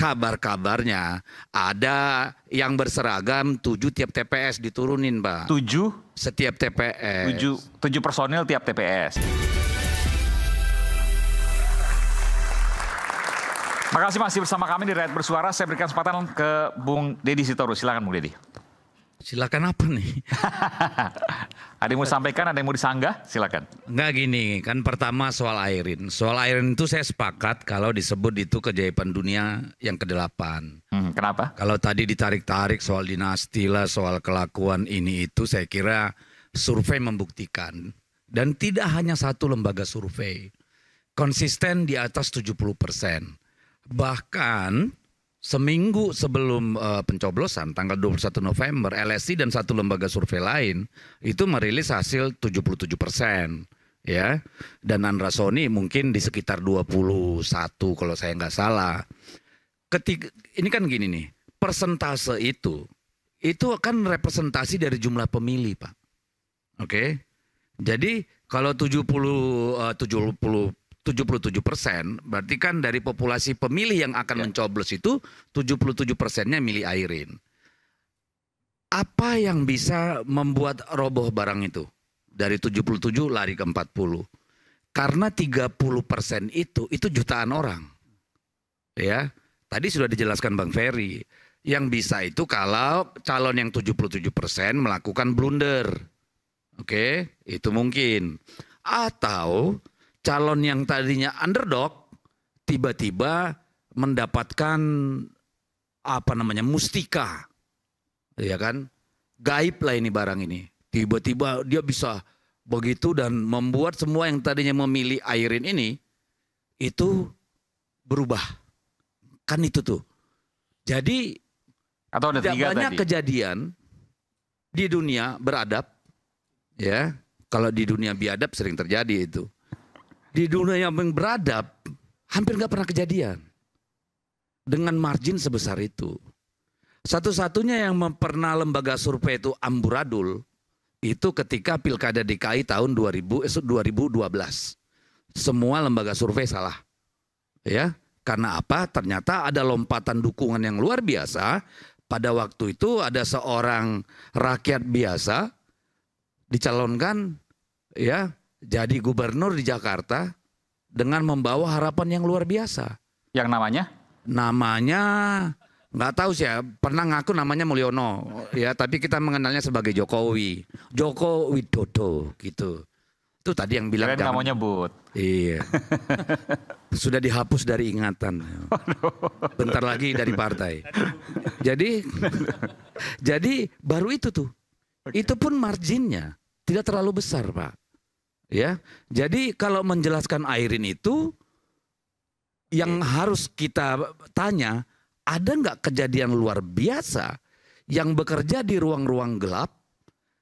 kabar-kabarnya ada yang berseragam 7 tiap TPS diturunin, Pak. 7? Setiap TPS. 7 personil tiap TPS. Makasih masih bersama kami di Rakyat Bersuara. Saya berikan kesempatan ke Bung Deddy Sitorus. Silakan Bung Deddy. Silakan apa nih? Ada yang mau disampaikan, ada yang mau disanggah? Silakan. Enggak gini, kan pertama soal Airin. Soal Airin itu saya sepakat kalau disebut itu keajaiban dunia yang ke-8. Kenapa? Kalau tadi ditarik-tarik soal dinasti lah, soal kelakuan ini itu saya kira survei membuktikan. Dan tidak hanya satu lembaga survei. Konsisten di atas 70%. Bahkan seminggu sebelum pencoblosan tanggal 21 November, LSI dan satu lembaga survei lain itu merilis hasil 77%. Ya, dan Andra Soni mungkin di sekitar 21 kalau saya nggak salah. Ini kan gini nih, persentase itu kan representasi dari jumlah pemilih, Pak. Oke, jadi kalau 77% berarti kan dari populasi pemilih yang akan mencoblos itu 77%-nya milih Airin. Apa yang bisa membuat roboh barang itu? Dari 77 lari ke 40. Karena 30% itu jutaan orang. Ya, tadi sudah dijelaskan Bang Ferry. Yang bisa itu kalau calon yang 77% melakukan blunder. Oke, itu mungkin. Atau calon yang tadinya underdog tiba-tiba mendapatkan mustika, ya kan, gaib lah ini barang ini. Tiba-tiba dia bisa begitu dan membuat semua yang tadinya memilih Airin ini itu berubah, kan itu tuh. Jadi atau ada tidak banyak tadi kejadian di dunia beradab, ya. Kalau di dunia biadab sering terjadi itu. Di dunia yang beradab hampir nggak pernah kejadian dengan margin sebesar itu. Satu-satunya yang pernah lembaga survei itu amburadul itu ketika Pilkada DKI tahun 2012. Semua lembaga survei salah. Ya, karena apa? Ternyata ada lompatan dukungan yang luar biasa. Pada waktu itu ada seorang rakyat biasa dicalonkan, ya, jadi gubernur di Jakarta dengan membawa harapan yang luar biasa. Yang namanya? Namanya nggak tahu sih ya, pernah ngaku namanya Mulyono, ya, tapi kita mengenalnya sebagai Jokowi, Joko Widodo gitu. Itu tadi yang bilang nggak mau nyebut. Iya. Sudah dihapus dari ingatan. Bentar lagi dari partai. Jadi baru itu tuh. Itu pun marginnya tidak terlalu besar, Pak. Ya, jadi kalau menjelaskan Airin itu yang harus kita tanya, ada nggak kejadian luar biasa yang bekerja di ruang-ruang gelap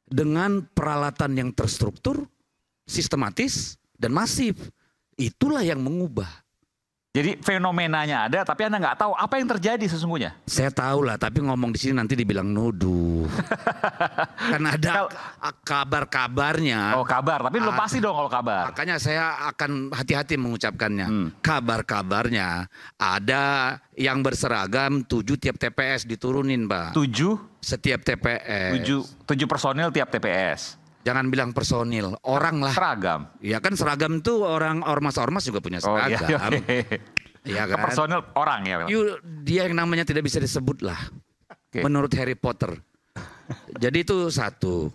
dengan peralatan yang terstruktur, sistematis dan masif? Itulah yang mengubah. Jadi fenomenanya ada, tapi Anda nggak tahu apa yang terjadi sesungguhnya. Saya tahu lah, tapi ngomong di sini nanti dibilang nuduh. Kan ada kabar-kabarnya. Oh, kabar, tapi belum pasti dong kalau kabar. Makanya saya akan hati-hati mengucapkannya. Kabar-kabarnya ada yang berseragam 7 tiap TPS diturunin, Pak. 7? Setiap TPS. 7 personil tiap TPS. Jangan bilang personil, orang lah. Seragam. Ya kan seragam itu orang ormas-ormas juga punya seragam. Oh, iya. Ya kan? Personil orang ya. Dia yang namanya tidak bisa disebut lah. Menurut Harry Potter. Jadi itu satu.